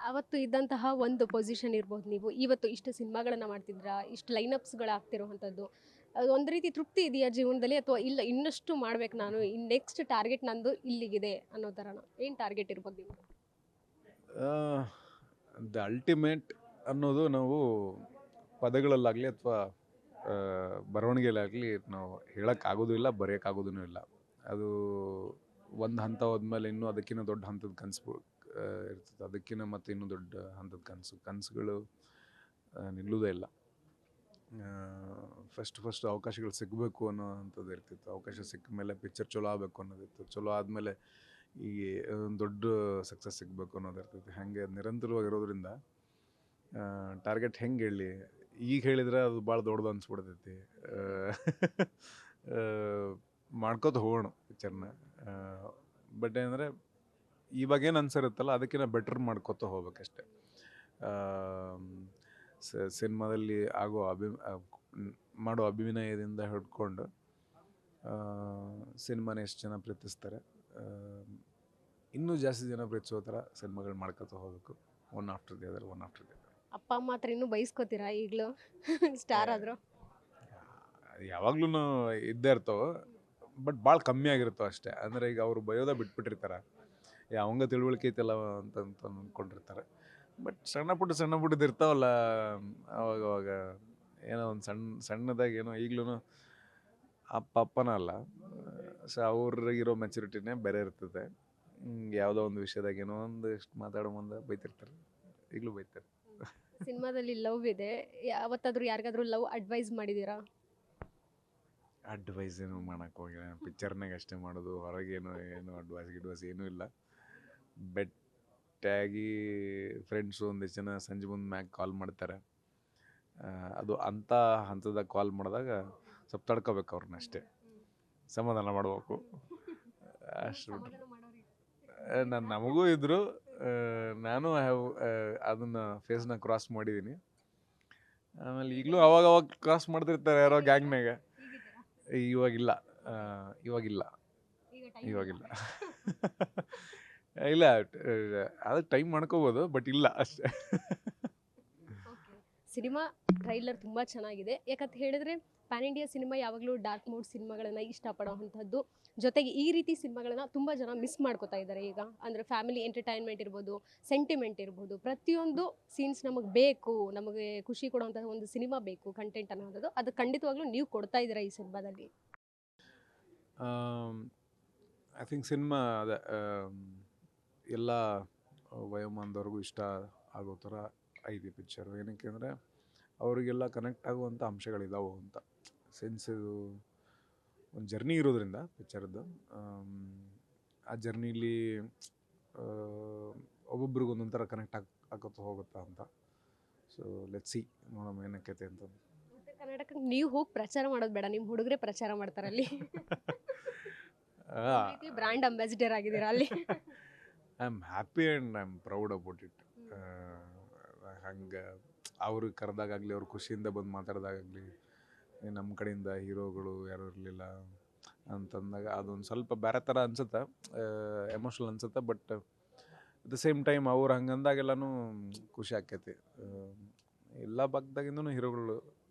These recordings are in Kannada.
ಅವತ್ತು ಇದ್ದಂತಹ ಒಂದು ಪೊಸಿಷನ್ ಇರ್ಬೋದು ನೀವು ಇವತ್ತು ಇಷ್ಟು ಸಿನಿಮಾಗಳನ್ನ ಮಾಡ್ತಿದ್ರಾ ಇಷ್ಟು ಲೈನಪ್ಸ್ಗಳು ಆಗ್ತಿರುವಂಥದ್ದು ಅದು ಒಂದು ರೀತಿ ತೃಪ್ತಿ ಇದೆಯಾ ಜೀವನದಲ್ಲಿ ಅಥವಾ ಇಲ್ಲ ಇನ್ನಷ್ಟು ಮಾಡ್ಬೇಕು ನಾನು ಇನ್ನು ನೆಕ್ಸ್ಟ್ ಟಾರ್ಗೆಟ್ ನಂದು ಇಲ್ಲಿಗಿದೆ ಅನ್ನೋ ಥರನ ಏನು ಟಾರ್ಗೆಟ್ ಇರ್ಬೋದು ನಿಮ್ದು ದ ಅಲ್ಟಿಮೇಟ್ ಅನ್ನೋದು ನಾವು ಪದಗಳಲ್ಲಾಗಲಿ ಅಥವಾ ಬರವಣಿಗೆಲಾಗಲಿ ನಾವು ಹೇಳೋಕ್ಕಾಗೋದು ಇಲ್ಲ ಬರೆಯೋಕ್ಕಾಗೋದೂ ಇಲ್ಲ. ಅದು ಒಂದು ಹಂತ ಹೋದ್ಮೇಲೆ ಇನ್ನೂ ಅದಕ್ಕಿಂತ ದೊಡ್ಡ ಹಂತದ ಕನಸು ಇರ್ತದೆ, ಅದಕ್ಕಿಂತ ಮತ್ತು ಇನ್ನೂ ದೊಡ್ಡ ಹಂತದ ಕನಸುಗಳು ನಿಲ್ಲುವುದೇ ಇಲ್ಲ. ಫಸ್ಟ್ ಅವಕಾಶಗಳು ಸಿಗಬೇಕು ಅನ್ನೋ ಅಂಥದ್ದು ಇರ್ತಿತ್ತು. ಅವಕಾಶ ಸಿಕ್ಕ ಮೇಲೆ ಪಿಕ್ಚರ್ ಚಲೋ ಆಗಬೇಕು ಅನ್ನೋದಿತ್ತು. ಚಲೋ ಆದಮೇಲೆ ಈ ಒಂದು ದೊಡ್ಡ ಸಕ್ಸಸ್ ಸಿಗಬೇಕು ಅನ್ನೋದು ಇರ್ತೈತಿ. ಹಾಗೆ ನಿರಂತರವಾಗಿರೋದ್ರಿಂದ ಟಾರ್ಗೆಟ್ ಹೆಂಗೆ ಹೇಳಿ, ಈಗ ಹೇಳಿದ್ರೆ ಅದು ಭಾಳ ದೊಡ್ಡದು ಅನ್ಸ್ಬಿಡ್ತೈತಿ. ಮಾಡ್ಕೋತ ಹೋಗೋಣ ಪಿಕ್ಚರ್ನ. ಬಟ್ ಏನಂದರೆ ಇವಾಗೇನು ಅನ್ಸಿರುತ್ತಲ್ಲ ಅದಕ್ಕಿಂತ ಬೆಟ್ರ್ ಮಾಡ್ಕೋತ ಹೋಗ್ಬೇಕಷ್ಟೆ. ಸಿನಿಮಾದಲ್ಲಿ ಆಗೋ ಮಾಡೋ ಅಭಿನಯದಿಂದ ಹಿಡ್ಕೊಂಡು ಸಿನಿಮಾನ ಎಷ್ಟು ಜನ ಪ್ರೀತಿಸ್ತಾರೆ, ಇನ್ನೂ ಜಾಸ್ತಿ ಜನ ಪ್ರೀತಿಸೋ ಥರ ಸಿನಿಮಾಗಳು ಮಾಡ್ಕೊತ ಹೋಗ್ಬೇಕು. One after the other. ಅಪ್ಪ ಅಮ್ಮ ಹತ್ರ ಇನ್ನೂ ಬೈಸ್ಕೋತೀರಾ ಈಗಲೂ ಸ್ಟಾರ್ ಆದರೂ ಯಾವಾಗ್ಲೂ ಇದ್ದೇ ಇರ್ತಾವೆ, ಬಟ್ ಭಾಳ ಕಮ್ಮಿ ಆಗಿರ್ತಾವೆ ಅಷ್ಟೇ. ಅಂದರೆ ಈಗ ಅವರು ಬಯೋದ ಬಿಟ್ಬಿಟ್ಟಿರ್ತಾರೆ, ಅವಂಗ ತಿಳುವಳಿಕೆ ಐತಲ್ಲ ಅಂತ ಅಂದ್ಕೊಂಡಿರ್ತಾರೆ. ಬಟ್ ಸಣ್ಣ ಪುಟ್ಟದ್ದು ಇರ್ತಾವಲ್ಲ, ಅವಾಗ ಏನೋ ಒಂದು ಸಣ್ಣದಾಗಿ ಏನೋ ಈಗಲೂ ಅಪ್ಪನ ಅಲ್ಲ, ಸೊ ಅವ್ರಿಗಿರೋ ಮೆಚುರಿಟಿನೇ ಬೇರೆ ಇರ್ತದೆ. ಯಾವುದೋ ಒಂದು ವಿಷಯದಾಗ ಏನೋ ಒಂದು ಇಷ್ಟು ಮಾತಾಡೋ ಮುಂದೆ ಬೈತಿರ್ತಾರೆ, ಈಗಲೂ ಬೈತಾರೆ. ಸಿನಿಮಾದಲ್ಲಿ ಲವ್ ಇದೆ, ಯಾವತ್ತಾದ್ರೂ ಯಾರಿಗಾದ್ರೂ ಲವ್ ಅಡ್ವೈಸ್ ಮಾಡಿದ್ದೀರಾ? ಅಡ್ವೈಸ್ ಏನು ಮಾಡೋಕ್ಕೆ ಹೋಗಿಲ್ಲ, ಪಿಕ್ಚರ್ನಾಗ ಅಷ್ಟೇ ಮಾಡೋದು. ಹೊರಗೇನು ಅಡ್ವೈಸ್ ಏನೂ ಇಲ್ಲ. ಬೆಟ್ಟಾಗಿ ಫ್ರೆಂಡ್ಸು ಒಂದಿಷ್ಟು ಜನ ಸಂಜೆ ಮುಂದೆ ಮ್ಯಾಗ ಕಾಲ್ ಮಾಡ್ತಾರೆ. ಅದು ಅಂಥ ಹಂತದಾಗ ಕಾಲ್ ಮಾಡಿದಾಗ ಸ್ವಲ್ಪ ತಡ್ಕೋಬೇಕು ಅವ್ರನ್ನ ಅಷ್ಟೇ, ಸಮಾಧಾನ ಮಾಡ್ಬೇಕು ಅಷ್ಟು. ನಮಗೂ ಇದ್ದರು, ನಾನು ಅದನ್ನು ಫೇಸ್ನ ಕ್ರಾಸ್ ಮಾಡಿದ್ದೀನಿ. ಆಮೇಲೆ ಈಗಲೂ ಅವಾಗ ಕ್ರಾಸ್ ಮಾಡ್ತಿರ್ತಾರೆ ಯಾರೋ ಗ್ಯಾಂಗ್ನಾಗ. ಇವಾಗಿಲ್ಲ ಇಲ್ಲ, ಅದಕ್ಕೆ ಟೈಮ್ ಮಾಡ್ಕೋಬೋದು, ಬಟ್ ಇಲ್ಲ ಅಷ್ಟೇ. ಸಿನಿಮಾ ಟ್ರೈಲರ್ ತುಂಬ ಚೆನ್ನಾಗಿದೆ. ಯಾಕಂತ ಹೇಳಿದ್ರೆ ಪ್ಯಾನ್ ಇಂಡಿಯಾ ಸಿನಿಮಾ ಯಾವಾಗಲೂ ಡಾರ್ಕ್ ಮೂಡ್ ಸಿನಿಮಾಗಳನ್ನು ಇಷ್ಟಪಡೋವಂಥದ್ದು. ಜೊತೆಗೆ ಈ ರೀತಿ ಸಿನಿಮಾಗಳನ್ನ ತುಂಬ ಜನ ಮಿಸ್ ಮಾಡ್ಕೋತಾ ಇದ್ದಾರೆ ಈಗ. ಅಂದರೆ ಫ್ಯಾಮಿಲಿ ಎಂಟರ್ಟೈನ್ಮೆಂಟ್ ಇರ್ಬೋದು, ಸೆಂಟಿಮೆಂಟ್ ಇರ್ಬೋದು, ಪ್ರತಿಯೊಂದು ಸೀನ್ಸ್ ನಮಗೆ ಬೇಕು, ನಮಗೆ ಖುಷಿ ಕೊಡುವಂತಹ ಒಂದು ಸಿನಿಮಾ ಬೇಕು ಕಂಟೆಂಟ್ ಅನ್ನೋದು. ಅದು ಖಂಡಿತವಾಗ್ಲೂ ನೀವು ಕೊಡ್ತಾ ಇದ್ದೀರಾ ಈ ಸಿನಿಮಾದಲ್ಲಿ. ಐ ಥಿಂಕ್ ಸಿನಿಮಾ ಅದೇ ಎಲ್ಲ ವಯೋಮಾನದವ್ರಿಗೂ ಇಷ್ಟ ಆಗೋ ಥರ ಐತಿ ಪಿಕ್ಚರು. ಏನಕ್ಕೆ ಅಂದರೆ ಅವರಿಗೆಲ್ಲ ಕನೆಕ್ಟ್ ಆಗುವಂಥ ಅಂಶಗಳಿದಾವೆ ಅಂತ. ಸೆನ್ಸ್ ಇದು ಒಂದು ಜರ್ನಿ ಇರೋದ್ರಿಂದ ಪಿಕ್ಚರ್ದು, ಆ ಜರ್ನಿಲಿ ಒಬ್ಬೊಬ್ರಿಗೆ ಒಂದೊಂದು ಥರ ಕನೆಕ್ಟ್ ಆಗೋತ ಹೋಗುತ್ತಾ ಅಂತ. ಸೊ ಲೆಟ್ಸ್ ಸಿ, ನೋಡೋಣ ಏನಕ್ಕೈತೆ ಅಂತ. ಕರ್ನಾಟಕಕ್ಕೆ ನೀವು ಹೋಗಿ ಪ್ರಚಾರ ಮಾಡೋದು ಬೇಡ, ನಿಮ್ಮ ಹುಡುಗರೇ ಪ್ರಚಾರ ಮಾಡ್ತಾರೆ ಅಲ್ಲಿ. ಬ್ರ್ಯಾಂಡ್ ಅಂಬಾಸಿಡರ್ ಆಗಿದ್ದೀರಾ ಅಲ್ಲಿ. I am happy and I am proud about it. ಹಂಗೆ ಅವ್ರಿಗೆ ಕರೆದಾಗಲಿ, ಅವ್ರ ಖುಷಿಯಿಂದ ಬಂದು ಮಾತಾಡಿದಾಗಲಿ, ನಮ್ಮ ಕಡೆಯಿಂದ ಹೀರೋಗಳು ಯಾರೂ ಇರಲಿಲ್ಲ ಅಂತಂದಾಗ ಅದೊಂದು ಸ್ವಲ್ಪ ಬೇರೆ ಥರ ಅನ್ಸುತ್ತೆ, ಎಮೋಷ್ನಲ್ ಅನ್ಸುತ್ತೆ. But at the same time ಅವ್ರು ಹಂಗಂದಾಗೆಲ್ಲನೂ ಖುಷಿ ಆಕೈತಿ. ಎಲ್ಲ ಭಾಗದಾಗಿಂದನೂ ಹೀರೋಗಳು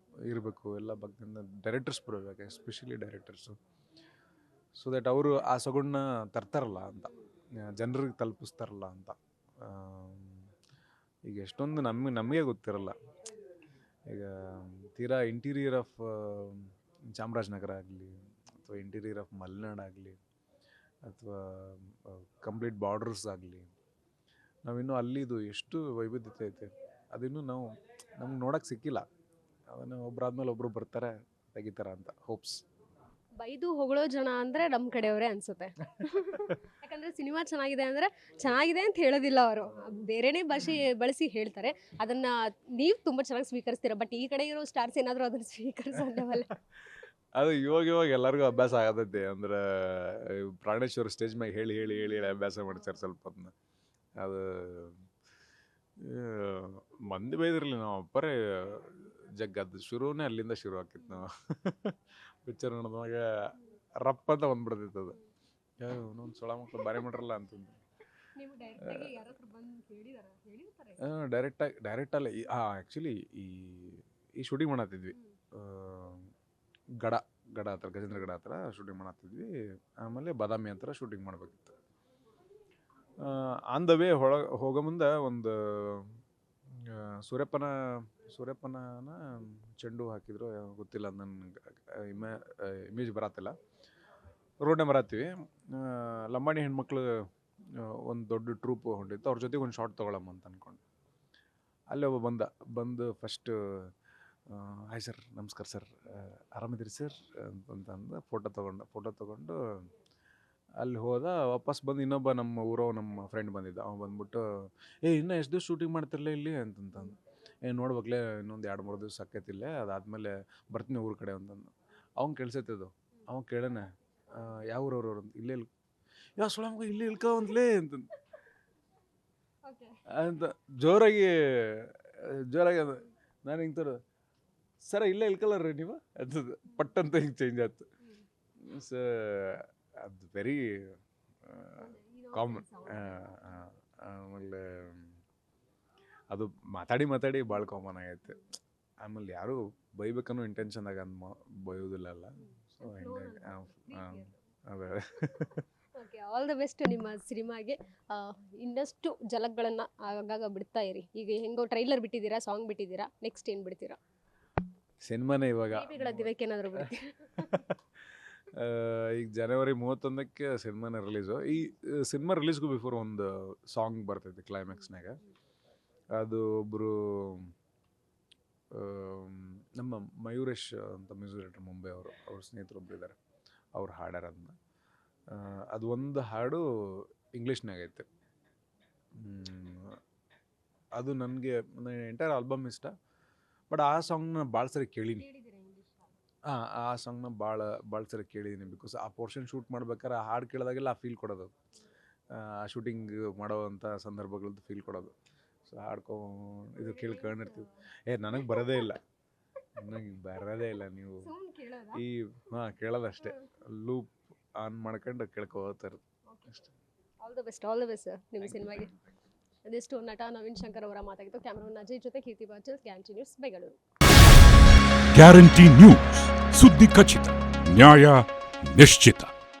ಇರಬೇಕು, ಎಲ್ಲ ಭಾಗದಿಂದ ಡೈರೆಕ್ಟರ್ಸ್ ಬರಬೇಕು, ಎಸ್ಪೆಷಲಿ ಡೈರೆಕ್ಟರ್ಸು, ಸೊ ದ್ಯಾಟ್ ಅವರು ಆ ಸೊಗಡನ್ನ ತರ್ತಾರಲ್ಲ ಅಂತ, ಜನರಿಗೆ ತಲುಪಿಸ್ತಾರಲ್ಲ ಅಂತ. ಈಗ ಎಷ್ಟೊಂದು ನಮಗೆ ಗೊತ್ತಿರಲ್ಲ. ಈಗ ತೀರಾ ಇಂಟೀರಿಯರ್ ಆಫ್ ಚಾಮರಾಜನಗರ ಆಗಲಿ, ಅಥವಾ ಇಂಟೀರಿಯರ್ ಆಫ್ ಮಲೆನಾಡು ಆಗಲಿ, ಅಥವಾ ಕಂಪ್ಲೀಟ್ ಬಾರ್ಡರ್ಸ್ ಆಗಲಿ, ನಾವಿನ್ನೂ ಅಲ್ಲಿದು ಎಷ್ಟು ವೈವಿಧ್ಯತೆ ಐತೆ ಅದಿನ್ನೂ ನಮ್ಗೆ ನೋಡೋಕ್ಕೆ ಸಿಕ್ಕಿಲ್ಲ. ಅದನ್ನು ಒಬ್ಬರಾದ್ಮೇಲೆ ಒಬ್ಬರು ಬರ್ತಾರೆ, ತೆಗಿತಾರೆ ಅಂತ ಹೋಪ್ಸ್. ಬೈದು ಹೊಗಳೋ ಜನ ಅಂದರೆ ನಮ್ಮ ಕಡೆಯವರೇ ಅನಿಸುತ್ತೆ. ಯಾಕಂದರೆ ಸಿನಿಮಾ ಚೆನ್ನಾಗಿದೆ ಅಂದರೆ ಚೆನ್ನಾಗಿದೆ ಅಂತ ಹೇಳೋದಿಲ್ಲ ಅವರು, ಬೇರೆನೇ ಭಾಷೆ ಬಳಸಿ ಹೇಳ್ತಾರೆ. ಅದನ್ನು ನೀವು ತುಂಬ ಚೆನ್ನಾಗಿ ಸ್ವೀಕರಿಸ್ತೀರ. ಬಟ್ ಈ ಕಡೆ ಇರೋ ಸ್ಟಾರ್ಸ್ ಏನಾದರೂ ಅದನ್ನು ಸ್ವೀಕರಿಸೋದವಲ್ಲ. ಅದು ಇವಾಗ ಎಲ್ಲರಿಗೂ ಅಭ್ಯಾಸ ಆಗತೈತಿ. ಅಂದ್ರೆ ಪ್ರಾಣೇಶ್ವರ ಸ್ಟೇಜ್ ಮ್ಯಾಗ ಹೇಳಿ ಹೇಳಿ ಹೇಳಿ ಹೇಳಿ ಅಭ್ಯಾಸ ಮಾಡ್ತಾರೆ ಸ್ವಲ್ಪ ಅದನ್ನ. ಅದು ಮಂದಿ ಬೈದಿರಲಿ, ನಾವು ಅಪ್ಪರೇ ಜಗ್ಗದ್ದು ಶುರುವೇ ಅಲ್ಲಿಂದ ಶುರು ಆಕಿತ್ತು. ನಾವು ಪಿಕ್ಚರ್ ನೋಡಿದಾಗ ರಪ್ಪ ಅಂತ ಬಂದ್ಬಿಡ್ತೈತೆ ಅದು. ಇನ್ನೊಂದು ಸೊಳ ಮಕ್ಕಳು ಬಾರಿ ಮಾಡ್ರಲ್ಲ ಅಂತಂದು. ನೀವು ಡೈರೆಕ್ಟಾಗಿ ಯಾರ ಹತ್ರ ಬಂದು ಹೇಳಿರ್ತಾರೆ ಡೈರೆಕ್ಟಲ್ಲಿ ಆ್ಯಕ್ಚುಲಿ ಈ ಶೂಟಿಂಗ್ ಮಾಡತ್ತಿದ್ವಿ ಗಡ ಹತ್ರ ಗಜೇಂದ್ರ ಗಡ ಹತ್ರ ಶೂಟಿಂಗ್ ಮಾಡತ್ತಿದ್ವಿ. ಆಮೇಲೆ ಬಾದಾಮಿ ಹತ್ರ ಶೂಟಿಂಗ್ ಮಾಡಬೇಕಿತ್ತು. ಆನ್ ದ ವೇ ಹೋಗೋ ಮುಂದೆ ಒಂದು ಸೂರ್ಯಪ್ಪನ ಚೆಂಡು ಹಾಕಿದ್ರು ಗೊತ್ತಿಲ್ಲ, ನನ್ನ ಇಮೇಜ್ ಬರತ್ತಿಲ್ಲ. ರೋಡ್ನೇ ಬರತ್ತೀವಿ, ಲಂಬಾಣಿ ಹೆಣ್ಮಕ್ಳು ಒಂದು ದೊಡ್ಡ ಟ್ರೂಪ್ ಹೊಂಟಿತ್ತು, ಅವ್ರ ಜೊತೆಗೆ ಒಂದು ಶಾರ್ಟ್ ತೊಗೊಳಮ್ಮ ಅಂತ ಅಂದ್ಕೊಂಡು ಅಲ್ಲಿ ಒಬ್ಬ ಬಂದು ಫಸ್ಟ್ ಹಾಯ್ ಸರ್, ನಮಸ್ಕಾರ ಸರ್, ಆರಾಮಿದ್ದೀರಿ ಸರ್ ಅಂತಂದು ಫೋಟೋ ತೊಗೊಂಡು ಅಲ್ಲಿ ಹೋದ. ವಾಪಸ್ ಬಂದು ಇನ್ನೊಬ್ಬ ನಮ್ಮ ಫ್ರೆಂಡ್ ಬಂದಿದ್ದ. ಅವ್ನು ಬಂದ್ಬಿಟ್ಟು ಇನ್ನೂ ಎಷ್ಟು ದಿವಸ ಶೂಟಿಂಗ್ ಮಾಡ್ತಿರಲಿಲ್ಲ ಇಲ್ಲಿ ಅಂತಂದು. ನೋಡ್ಬೇಕಲೇ ಇನ್ನೊಂದು 2-3 ದಿವಸ ಆಕೈತಿಲ್ಲ, ಅದಾದಮೇಲೆ ಬರ್ತೀನಿ ಊರ ಕಡೆ ಅಂತಂದು. ಅವ್ನು ಕೇಳಿಸೈತದು. ಅವ್ನು ಕೇಳೋಣ ಯಾವ ಊರವ್ರು ಅಂತ. ಇಲ್ಲೇ ಯಾವ ಸುಳಮ್ಗ ಇಲ್ಲೇ ಇಳ್ಕೊಂತಲೇ ಅಂತಂದು ಅಂತ ಜೋರಾಗಿ ಅದು. ನಾನು ಹಿಂಗೆ ತೋರ ಸರ ಇಲ್ಲೇ ಇಳ್ಕಲ್ರಿ ನೀವು ಅಂತದ್ದು. ಪಟ್ಟಂತ ಹಿಂಗೆ ಚೇಂಜ್ ಆಯ್ತು. ಸೊ ಅದು ವೆರಿ ಕಾಮನ್. ಆಮೇಲೆ ಅದು ಮಾತಾಡಿ ಭಾಳ ಕಾಮನ್ ಆಗೈತೆ. ಆಮೇಲೆ ಯಾರು ಬೈಬೇಕನ್ನೋ ಇಂಟೆನ್ಷನ್ದಾಗ ಬೈಯೋದಿಲ್ಲ ಅಲ್ಲ. ಸೊ ಹಿಂಗಾಗಿ ಅದೇ. ಓಕೆ, ಆಲ್ ದ ಬೆಸ್ಟ್ ನಿಮ್ಮ ಸಿನಿಮಾಗೆ. ಇನ್ನಷ್ಟು ಜಲಕ್ಗಳನ್ನು ಆಗಾಗ ಬಿಡ್ತಾ ಇರಿ. ಈಗ ಹೆಂಗೋ ಟ್ರೈಲರ್ ಬಿಟ್ಟಿದ್ದೀರಾ, ಸಾಂಗ್ ಬಿಟ್ಟಿದ್ದೀರಾ, ನೆಕ್ಸ್ಟ್ ಏನು ಬಿಡ್ತೀರಾ? ಸಿನಿಮಾನೇ ಇವಾಗ ಬೇಬಿಗಳ ದಿನಕ್ಕೆ ಏನಾದರೂ ಬಿಡ್ತೀರಾ? ಈಗ ಜನವರಿ 31ಕ್ಕೆ ಸಿನಿಮಾನೇ ರಿಲೀಸು. ಈ ಸಿನಿಮಾ ರಿಲೀಸ್ಗೂ ಬಿಫೋರ್ ಒಂದು ಸಾಂಗ್ ಬರ್ತೈತಿ ಕ್ಲೈಮ್ಯಾಕ್ಸ್ನಾಗ. ಅದು ಒಬ್ಬರು ನಮ್ಮ ಮಯೂರೇಶ್ ಅಂತ ಮ್ಯೂಸಿಕ್ ಡೈರೆಕ್ಟರ್ ಮುಂಬೈ ಅವ್ರ ಸ್ನೇಹಿತರು ಒಬ್ರು ಇದ್ದಾರೆ, ಅವ್ರು ಹಾಡ್ಯಾರ ಅದನ್ನ. ಅದು ಒಂದು ಹಾಡು ಇಂಗ್ಲೀಷ್ನಾಗ ಐತೆ. ಅದು ನನಗೆ ಎಂಟೈರ್ ಆಲ್ಬಮ್ ಇಷ್ಟ. ಬಟ್ ಆ ಸಾಂಗ್ನ ಭಾಳ ಸರಿ ಕೇಳೀನಿ. ಆ ಸಾಂಗ್ನ ಭಾಳ ಸರಿ ಕೇಳಿದ್ದೀನಿ. ಬಿಕಾಸ್ ಆ ಪೋರ್ಷನ್ ಶೂಟ್ ಮಾಡ್ಬೇಕಾದ್ರೆ ಆ ಹಾಡು ಕೇಳಿದಾಗೆಲ್ಲ ಆ ಫೀಲ್ ಕೊಡೋದು, ಆ ಶೂಟಿಂಗ್ ಮಾಡೋವಂಥ ಸಂದರ್ಭಗಳದ್ದು ಫೀಲ್ ಕೊಡೋದು. ಸೊ ಇದು ಕೇಳ್ಕೊಂಡಿರ್ತೀವಿ. ನನಗೆ ಬರೋದೇ ಇಲ್ಲ ನೀವು ಕೇಳೋದಷ್ಟೇ. ಲೂಪ್ ಆನ್ ಮಾಡ್ಕೊಂಡು ಕೇಳ್ಕೋತಾರೆ ಅಷ್ಟೇ. ಆಲ್ ದ ಬೆಸ್ಟ್ ಸರ್ ನಿಮ್ಮ ಸಿನಿಮಾಗೆ. ಅದೆಷ್ಟು ನಟ ನವೀನ್ ಶಂಕರ್ ಅವರ ಮಾತಾಗಿತ್ತು. ಕ್ಯಾಮರಾಮನ್ ಅಜಯ್ ಜೊತೆ Keerthi Bachal, guarantee news, Bengaluru. Guarantee news, ಸುದ್ದಿ ಖಚಿತ, ನ್ಯಾಯ ನಿಶ್ಚಿತ.